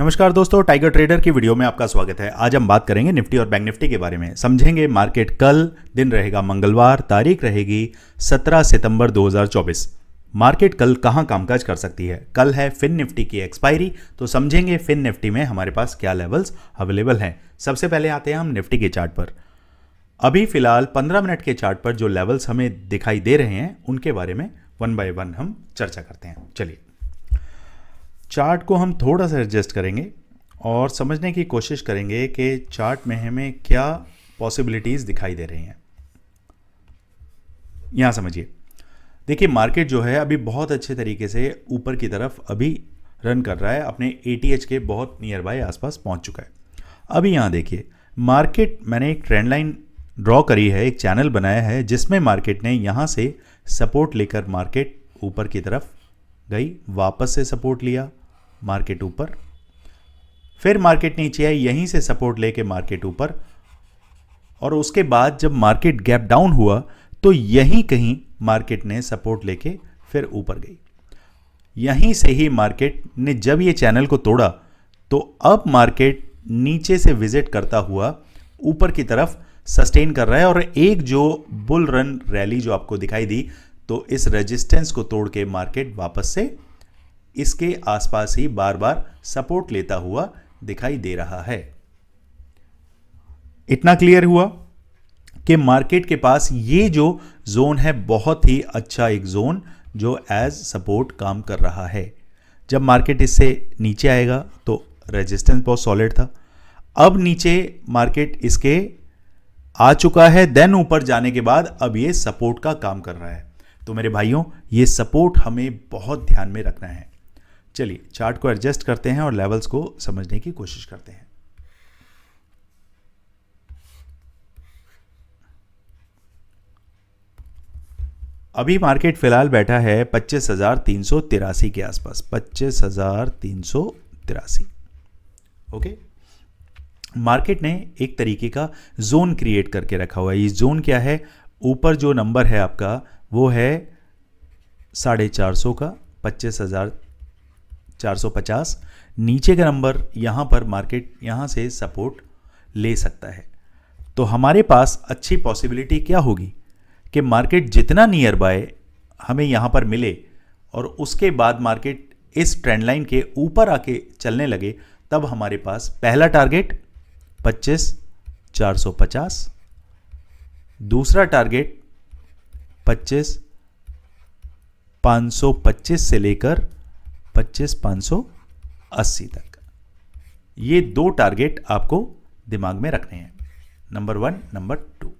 नमस्कार दोस्तों, tiger trader की वीडियो में आपका स्वागत है। आज हम बात करेंगे निफ्टी और बैंक निफ्टी के बारे में। समझेंगे मार्केट कल, दिन रहेगा मंगलवार, तारीख रहेगी 17 सितंबर 2024। मार्केट कल कहां कामकाज कर सकती है। कल है फिन निफ्टी की एक्सपायरी, तो समझेंगे फिन निफ्टी में हमारे पास क्या लेवल्स अवेलेबल हैं। सबसे पहले आते हैं हम निफ्टी के चार्ट पर। अभी फिलहाल 15 मिनट के चार्ट पर जो लेवल्स हमें दिखाई दे रहे हैं उनके बारे में वन बाय वन हम चर्चा करते हैं। चलिए, चार्ट को हम थोड़ा सा एडजस्ट करेंगे और समझने की कोशिश करेंगे कि चार्ट में हमें क्या पॉसिबिलिटीज़ दिखाई दे रही हैं। यहाँ समझिए, देखिए मार्केट जो है अभी बहुत अच्छे तरीके से ऊपर की तरफ अभी रन कर रहा है, अपने ATH के बहुत नियर बाय आसपास पहुँच चुका है। अभी यहाँ देखिए, मार्केट मैंने एक ट्रेंड लाइन ड्रॉ करी है, एक चैनल बनाया है जिसमें मार्केट ने यहाँ से सपोर्ट लेकर मार्केट ऊपर की तरफ गई, वापस से सपोर्ट लिया, मार्केट ऊपर, फिर मार्केट नीचे आई, यहीं से सपोर्ट लेके मार्केट ऊपर, और उसके बाद जब मार्केट गैप डाउन हुआ तो यहीं कहीं मार्केट ने सपोर्ट लेके फिर ऊपर गई। यहीं से ही मार्केट ने जब ये चैनल को तोड़ा तो अब मार्केट नीचे से विजिट करता हुआ ऊपर की तरफ सस्टेन कर रहा है, और एक जो बुल रन रैली जो आपको दिखाई दी, तो इस रेजिस्टेंस को तोड़ के मार्केट वापस से इसके आसपास ही बार बार सपोर्ट लेता हुआ दिखाई दे रहा है। इतना क्लियर हुआ कि मार्केट के पास ये जो जोन है बहुत ही अच्छा एक जोन जो एज सपोर्ट काम कर रहा है। जब मार्केट इससे नीचे आएगा तो रेजिस्टेंस बहुत सॉलिड था, अब नीचे मार्केट इसके आ चुका है, देन ऊपर जाने के बाद अब ये सपोर्ट का काम कर रहा है। तो मेरे भाइयों, ये सपोर्ट हमें बहुत ध्यान में रखना है। चलिए चार्ट को एडजस्ट करते हैं और लेवल्स को समझने की कोशिश करते हैं। अभी मार्केट फिलहाल बैठा है 25,383 के आसपास, 25,383। ओके, मार्केट ने एक तरीके का जोन क्रिएट करके रखा हुआ है। ये जोन क्या है? ऊपर जो नंबर है आपका वो है 450 का, 25,450। नीचे का नंबर यहां पर मार्केट यहां से सपोर्ट ले सकता है। तो हमारे पास अच्छी पॉसिबिलिटी क्या होगी कि मार्केट जितना नियर बाय हमें यहां पर मिले और उसके बाद मार्केट इस ट्रेंड लाइन के ऊपर आके चलने लगे, तब हमारे पास पहला टारगेट 25,450, दूसरा टारगेट 25,525 से लेकर 25,580 तक। ये दो टारगेट आपको दिमाग में रखने हैं, नंबर 1, नंबर 2।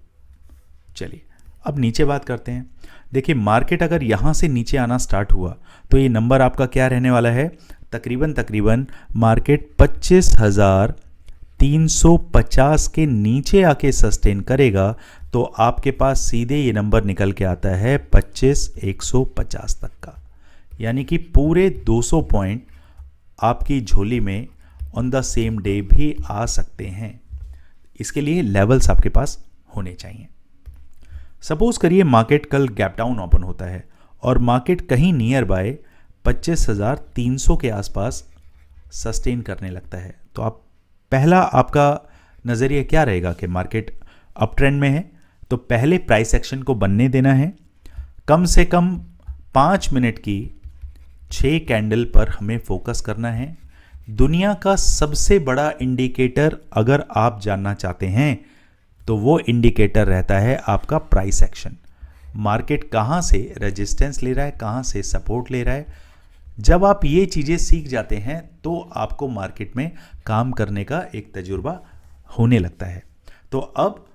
चलिए अब नीचे बात करते हैं। देखिए मार्केट अगर यहां से नीचे आना स्टार्ट हुआ तो ये नंबर आपका क्या रहने वाला है? तकरीबन मार्केट 25,350 के नीचे आके सस्टेन करेगा तो आपके पास सीधे ये नंबर निकल के आता है 25,150 तक का, यानी कि पूरे 200 पॉइंट आपकी झोली में ऑन द सेम डे भी आ सकते हैं। इसके लिए लेवल्स आपके पास होने चाहिए। सपोज करिए मार्केट कल गैप डाउन ओपन होता है और मार्केट कहीं नियर बाय 25,300 के आसपास सस्टेन करने लगता है, तो आप पहला आपका नज़रिया क्या रहेगा कि मार्केट अप ट्रेंड में है, तो पहले प्राइस एक्शन को बनने देना है। कम से कम 5 मिनट की 6 कैंडल पर हमें फोकस करना है। दुनिया का सबसे बड़ा इंडिकेटर अगर आप जानना चाहते हैं तो वो इंडिकेटर रहता है आपका प्राइस एक्शन। मार्केट कहाँ से रेजिस्टेंस ले रहा है, कहाँ से सपोर्ट ले रहा है। जब आप ये चीज़ें सीख जाते हैं तो आपको मार्केट में काम करने का एक तजुर्बा होने लगता है। तो अब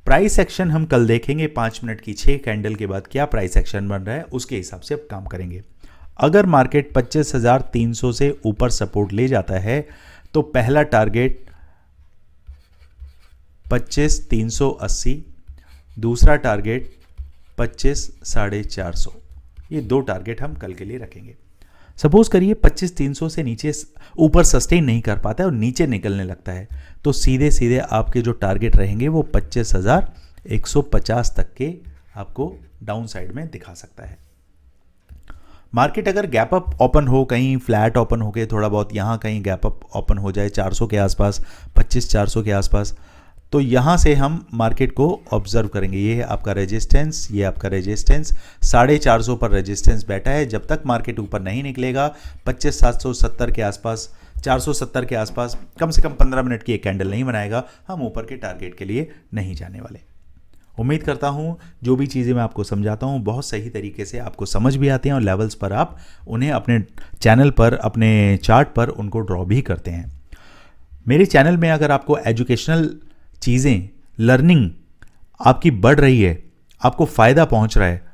प्राइस एक्शन हम कल देखेंगे, 5 मिनट की 6 कैंडल के बाद क्या प्राइस एक्शन बन रहा है उसके हिसाब से अब काम करेंगे। अगर मार्केट 25,300 से ऊपर सपोर्ट ले जाता है तो पहला टारगेट 25,380, दूसरा टारगेट 25,450। ये दो टारगेट हम कल के लिए रखेंगे। सपोज करिए 25,300 से नीचे ऊपर सस्टेन नहीं कर पाता है और नीचे निकलने लगता है, तो सीधे सीधे आपके जो टारगेट रहेंगे वो 25,150 तक के आपको डाउन साइड में दिखा सकता है। मार्केट अगर गैप अप ओपन हो, कहीं फ्लैट ओपन हो के थोड़ा बहुत यहाँ कहीं गैप अप ओपन हो जाए 400 के आसपास, 25-400 के आसपास, तो यहाँ से हम मार्केट को ऑब्जर्व करेंगे। ये है आपका रेजिस्टेंस, ये आपका रेजिस्टेंस 450 पर रेजिस्टेंस बैठा है। जब तक मार्केट ऊपर नहीं निकलेगा 25,770 के आसपास, 470 के आसपास कम से कम 15 मिनट की एक कैंडल नहीं बनाएगा, हम ऊपर के टारगेट के लिए नहीं जाने वाले। उम्मीद करता हूँ जो भी चीज़ें मैं आपको समझाता हूँ बहुत सही तरीके से आपको समझ भी आते हैं और लेवल्स पर आप उन्हें अपने चैनल पर, अपने चार्ट पर उनको ड्रॉ भी करते हैं। मेरे चैनल में अगर आपको एजुकेशनल चीज़ें, लर्निंग आपकी बढ़ रही है, आपको फ़ायदा पहुंच रहा है,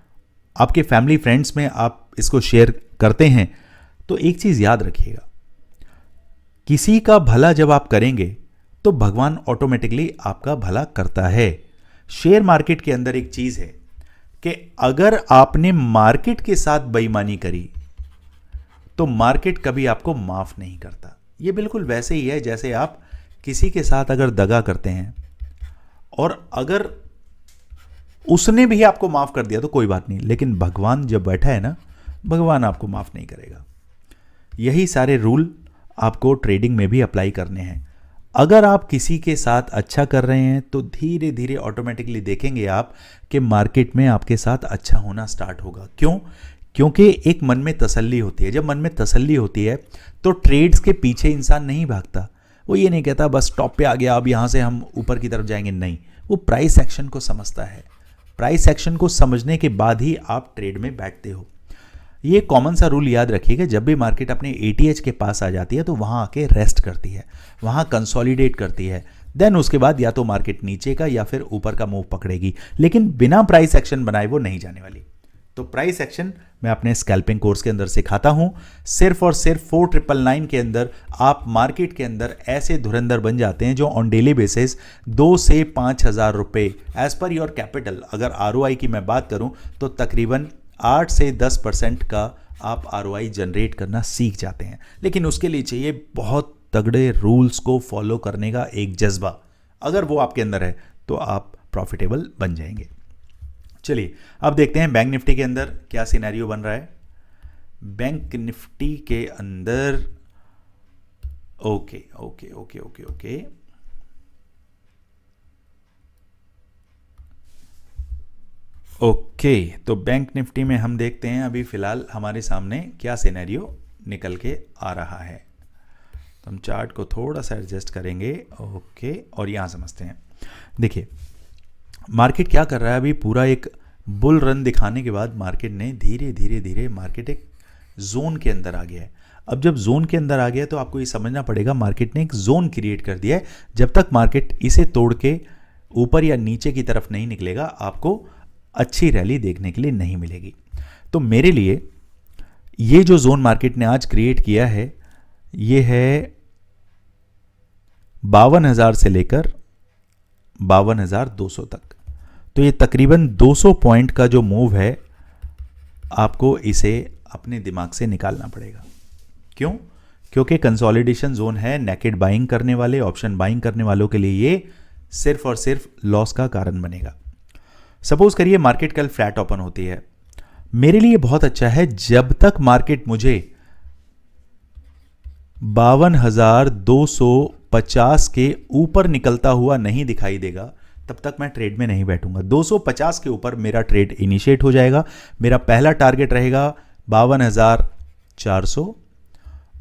आपके फैमिली फ्रेंड्स में आप इसको शेयर करते हैं, तो एक चीज़ याद रखिएगा, किसी का भला जब आप करेंगे तो भगवान ऑटोमेटिकली आपका भला करता है। शेयर मार्केट के अंदर एक चीज़ है कि अगर आपने मार्केट के साथ बेईमानी करी तो मार्केट कभी आपको माफ़ नहीं करता। ये बिल्कुल वैसे ही है जैसे आप किसी के साथ अगर दगा करते हैं और अगर उसने भी आपको माफ़ कर दिया तो कोई बात नहीं, लेकिन भगवान जब बैठा है ना, भगवान आपको माफ़ नहीं करेगा। यही सारे रूल आपको ट्रेडिंग में भी अप्लाई करने हैं। अगर आप किसी के साथ अच्छा कर रहे हैं तो धीरे धीरे ऑटोमेटिकली देखेंगे आप कि मार्केट में आपके साथ अच्छा होना स्टार्ट होगा। क्यों? क्योंकि एक मन में तसल्ली होती है। जब मन में तसल्ली होती है तो ट्रेड्स के पीछे इंसान नहीं भागता। वो ये नहीं कहता बस टॉप पे आ गया अब यहाँ से हम ऊपर की तरफ जाएंगे, नहीं, वो प्राइस एक्शन को समझता है। प्राइस एक्शन को समझने के बाद ही आप ट्रेड में बैठते हो। ये कॉमन सा रूल याद रखिएगा, जब भी मार्केट अपने एटीएच के पास आ जाती है तो वहाँ आके रेस्ट करती है, वहाँ कंसोलिडेट करती है, देन उसके बाद या तो मार्केट नीचे का या फिर ऊपर का मूव पकड़ेगी, लेकिन बिना प्राइस एक्शन बनाए वो नहीं जाने वाली। तो प्राइस एक्शन मैं अपने स्कैल्पिंग कोर्स के अंदर सिखाता हूं। सिर्फ और सिर्फ 4999 के अंदर आप मार्केट के अंदर ऐसे धुरंधर बन जाते हैं जो ऑन डेली बेसिस 2 से 5,000 रुपये एज पर योर कैपिटल, अगर आरओआई की मैं बात करूं तो तकरीबन 8 से 10% का आप आरओआई जनरेट करना सीख जाते हैं। लेकिन उसके लिए चाहिए बहुत तगड़े रूल्स को फॉलो करने का एक जज्बा। अगर वो आपके अंदर है तो आप प्रॉफिटेबल बन जाएंगे। चलिए अब देखते हैं बैंक निफ्टी के अंदर क्या सिनेरियो बन रहा है। बैंक निफ्टी के अंदर okay okay okay okay okay okay तो बैंक निफ्टी में हम देखते हैं अभी फिलहाल हमारे सामने क्या सिनेरियो निकल के आ रहा है। तो हम चार्ट को थोड़ा सा एडजस्ट करेंगे, ओके, और यहाँ समझते हैं। देखिए मार्केट क्या कर रहा है, अभी पूरा एक बुल रन दिखाने के बाद मार्केट ने धीरे धीरे धीरे मार्केट एक जोन के अंदर आ गया है। अब जब जोन के अंदर आ गया तो आपको ये समझना पड़ेगा मार्केट ने एक जोन क्रिएट कर दिया है। जब तक मार्केट इसे तोड़ के ऊपर या नीचे की तरफ नहीं निकलेगा आपको अच्छी रैली देखने के लिए नहीं मिलेगी। तो मेरे लिए ये जो जोन मार्केट ने आज क्रिएट किया है ये है 52,000 से लेकर 52,200 तक। तो ये तकरीबन 200 पॉइंट का जो मूव है आपको इसे अपने दिमाग से निकालना पड़ेगा। क्यों? क्योंकि कंसोलिडेशन जोन है। नेकेड बाइंग करने वाले, ऑप्शन बाइंग करने वालों के लिए ये सिर्फ और सिर्फ लॉस का कारण बनेगा। सपोज करिए मार्केट कल फ्लैट ओपन होती है, मेरे लिए बहुत अच्छा है जब तक मार्केट मुझे 52,250 के ऊपर निकलता हुआ नहीं दिखाई देगा तब तक मैं ट्रेड में नहीं बैठूंगा। 250 के ऊपर मेरा ट्रेड इनिशिएट हो जाएगा। मेरा पहला टारगेट रहेगा 52,400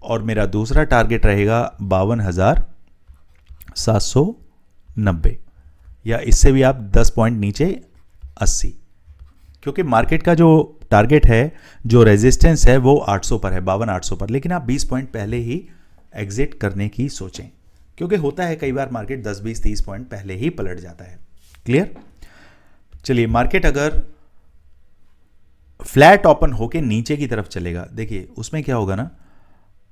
और मेरा दूसरा टारगेट रहेगा 52,790 या इससे भी आप 10 पॉइंट नीचे 80, क्योंकि मार्केट का जो टारगेट है, जो रेजिस्टेंस है वो 800 पर है, 52,800 पर। लेकिन आप 20 पॉइंट पहले ही एग्जिट करने की सोचें, क्योंकि होता है कई बार मार्केट 10, 20, 30 पॉइंट पहले ही पलट जाता है। क्लियर? चलिए मार्केट अगर फ्लैट ओपन होके नीचे की तरफ चलेगा, देखिए उसमें क्या होगा ना,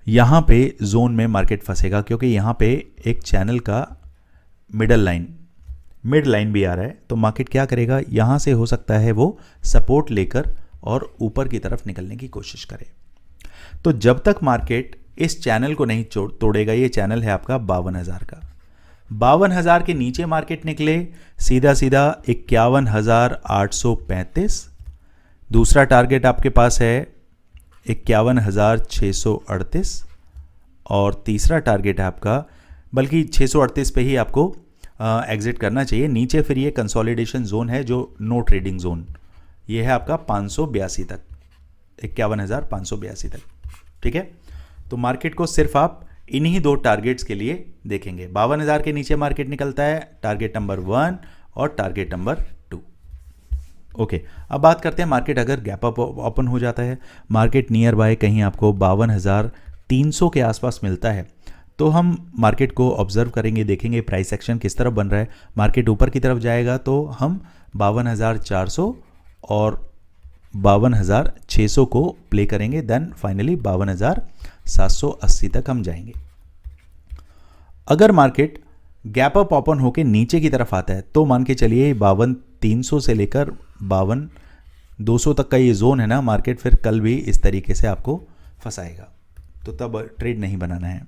यहां पे जोन में मार्केट फंसेगा, क्योंकि यहां पे एक चैनल का मिड लाइन भी आ रहा है। तो मार्केट क्या करेगा, यहां से हो सकता है वो सपोर्ट लेकर और ऊपर की तरफ निकलने की कोशिश करे। तो जब तक मार्केट इस चैनल को नहीं तोड़ेगा, ये चैनल है आपका 52,000 का, 52,000 के नीचे मार्केट निकले सीधा सीधा 51,835। दूसरा टारगेट आपके पास है 51,638 और तीसरा टारगेट है आपका, बल्कि 638 पे ही आपको एग्जिट करना चाहिए। नीचे फिर ये कंसोलिडेशन जोन है जो नो ट्रेडिंग जोन, ये है आपका 582 तक, 51,582 तक। ठीक है, तो मार्केट को सिर्फ आप इन्हीं दो टारगेट्स के लिए देखेंगे। 52,000 के नीचे मार्केट निकलता है, टारगेट नंबर 1 और टारगेट नंबर 2। ओके, अब बात करते हैं मार्केट अगर गैप अप ओपन हो जाता है, मार्केट नियर बाय कहीं आपको 52,300 के आसपास मिलता है, तो हम मार्केट को ऑब्जर्व करेंगे, देखेंगे प्राइस एक्शन किस तरफ बन रहा है। मार्केट ऊपर की तरफ जाएगा तो हम 52,400 और 52,600 को प्ले करेंगे, देन फाइनली 52,780 तक हम जाएंगे। अगर मार्केट गैप अप ओपन होकर नीचे की तरफ आता है तो मान के चलिए 52,300 से लेकर 52,200 तक का ये जोन है ना, मार्केट फिर कल भी इस तरीके से आपको फंसाएगा, तो तब ट्रेड नहीं बनाना है।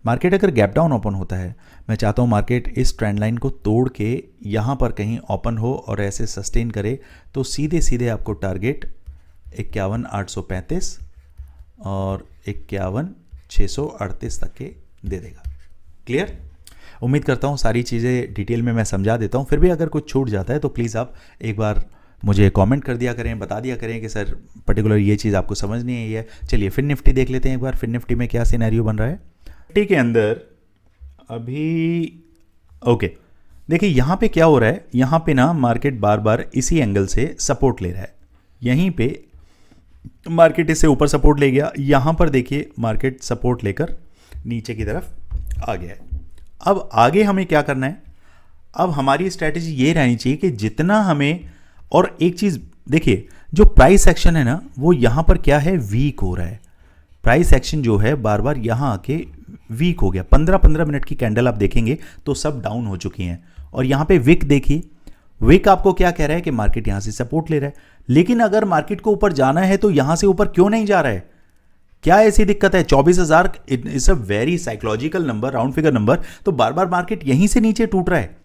मार्केट अगर गैप डाउन ओपन होता है, मैं चाहता हूँ मार्केट इस ट्रेंड लाइन को तोड़ के यहाँ पर कहीं ओपन हो और ऐसे सस्टेन करे, तो सीधे सीधे आपको टारगेट 51,835 और 51,638 तक के दे देगा। क्लियर? उम्मीद करता हूँ सारी चीज़ें डिटेल में मैं समझा देता हूँ। फिर भी अगर कुछ छूट जाता है तो प्लीज़ आप एक बार मुझे कमेंट कर दिया करें, बता दिया करें कि सर पर्टिकुलर ये चीज़ आपको समझ नहीं आई है। चलिए फिर निफ्टी देख लेते हैं एक बार, फिर निफ्टी में क्या सिनेरियो बन रहा है। निफ्टी के अंदर अभी ओके, देखिए यहाँ पे क्या हो रहा है, यहाँ पे ना मार्केट बार बार इसी एंगल से सपोर्ट ले रहा है। यहीं पे मार्केट इससे ऊपर सपोर्ट ले गया, यहाँ पर देखिए मार्केट सपोर्ट लेकर नीचे की तरफ आ गया है। अब आगे हमें क्या करना है, अब हमारी स्ट्रैटेजी ये रहनी चाहिए कि जितना हमें, और एक चीज़ देखिए, जो प्राइस एक्शन है ना वो यहाँ पर क्या है, वीक हो रहा है। प्राइस एक्शन जो है बार बार यहाँ आके वीक हो गया। 15-15 मिनट की कैंडल आप देखेंगे तो सब डाउन हो चुकी हैं, और यहाँ पे विक देखिए, विक आपको क्या कह रहा है कि मार्केट यहाँ से सपोर्ट ले रहा है, लेकिन अगर मार्केट को ऊपर जाना है तो यहाँ से ऊपर क्यों नहीं जा रहा है, क्या ऐसी दिक्कत है। 24,000 is a very psychological number, round figure number, तो बार बार मार्केट यहीं से नीचे टूट रहा है।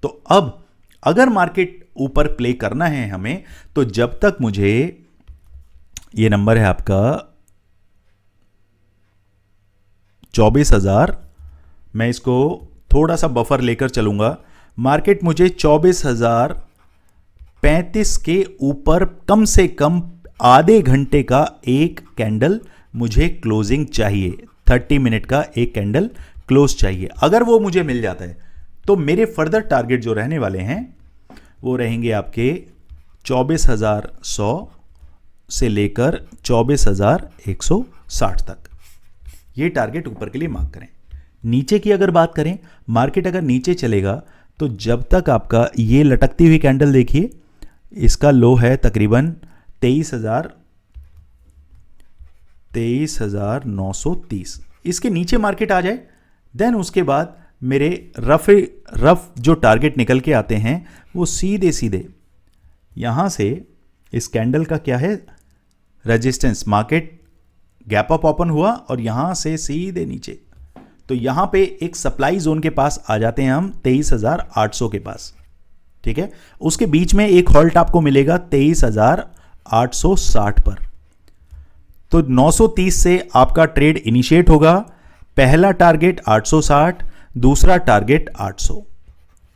तो अब अगर मार्केट ऊपर प्ले करना है हमें, तो जब तक मुझे, ये नंबर है आपका 24,000, मैं इसको थोड़ा सा बफर लेकर चलूंगा, मार्केट मुझे 24,035 के ऊपर कम से कम आधे घंटे का एक कैंडल मुझे क्लोजिंग चाहिए, 30 मिनट का एक कैंडल क्लोज चाहिए। अगर वो मुझे मिल जाता है तो मेरे फर्दर टारगेट जो रहने वाले हैं वो रहेंगे आपके 24,100 से लेकर 24,160 तक। ये टारगेट ऊपर के लिए मार्क करें। नीचे की अगर बात करें, मार्केट अगर नीचे चलेगा तो जब तक आपका ये लटकती हुई कैंडल देखिए, इसका लो है तकरीबन 23,930, इसके नीचे मार्केट आ जाए, देन उसके बाद मेरे रफ जो टारगेट निकल के आते हैं वो सीधे सीधे यहाँ से इस कैंडल का क्या है, resistance. Market gap up open हुआ और यहाँ से सीधे नीचे, तो यहाँ पे एक सप्लाई जोन के पास आ जाते हैं हम 23,800 के पास। ठीक है, उसके बीच में एक हॉल्ट आपको मिलेगा 23,860 पर, तो 930 से आपका ट्रेड इनिशिएट होगा। पहला टारगेट 860, दूसरा टारगेट 800।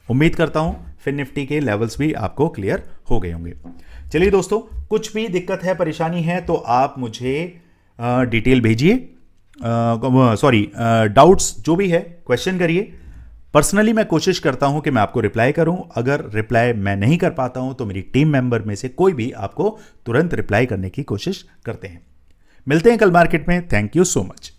उम्मीद करता हूं फिर निफ्टी के लेवल्स भी आपको क्लियर हो गए होंगे। चलिए दोस्तों, कुछ भी दिक्कत है, परेशानी है तो आप मुझे डिटेल भेजिए, डाउट्स जो भी है क्वेश्चन करिए। पर्सनली मैं कोशिश करता हूं कि मैं आपको रिप्लाई करूं। अगर रिप्लाई मैं नहीं कर पाता हूं तो मेरी टीम मेंबर में से कोई भी आपको तुरंत रिप्लाई करने की कोशिश करते हैं। मिलते हैं कल मार्केट में। Thank you so much.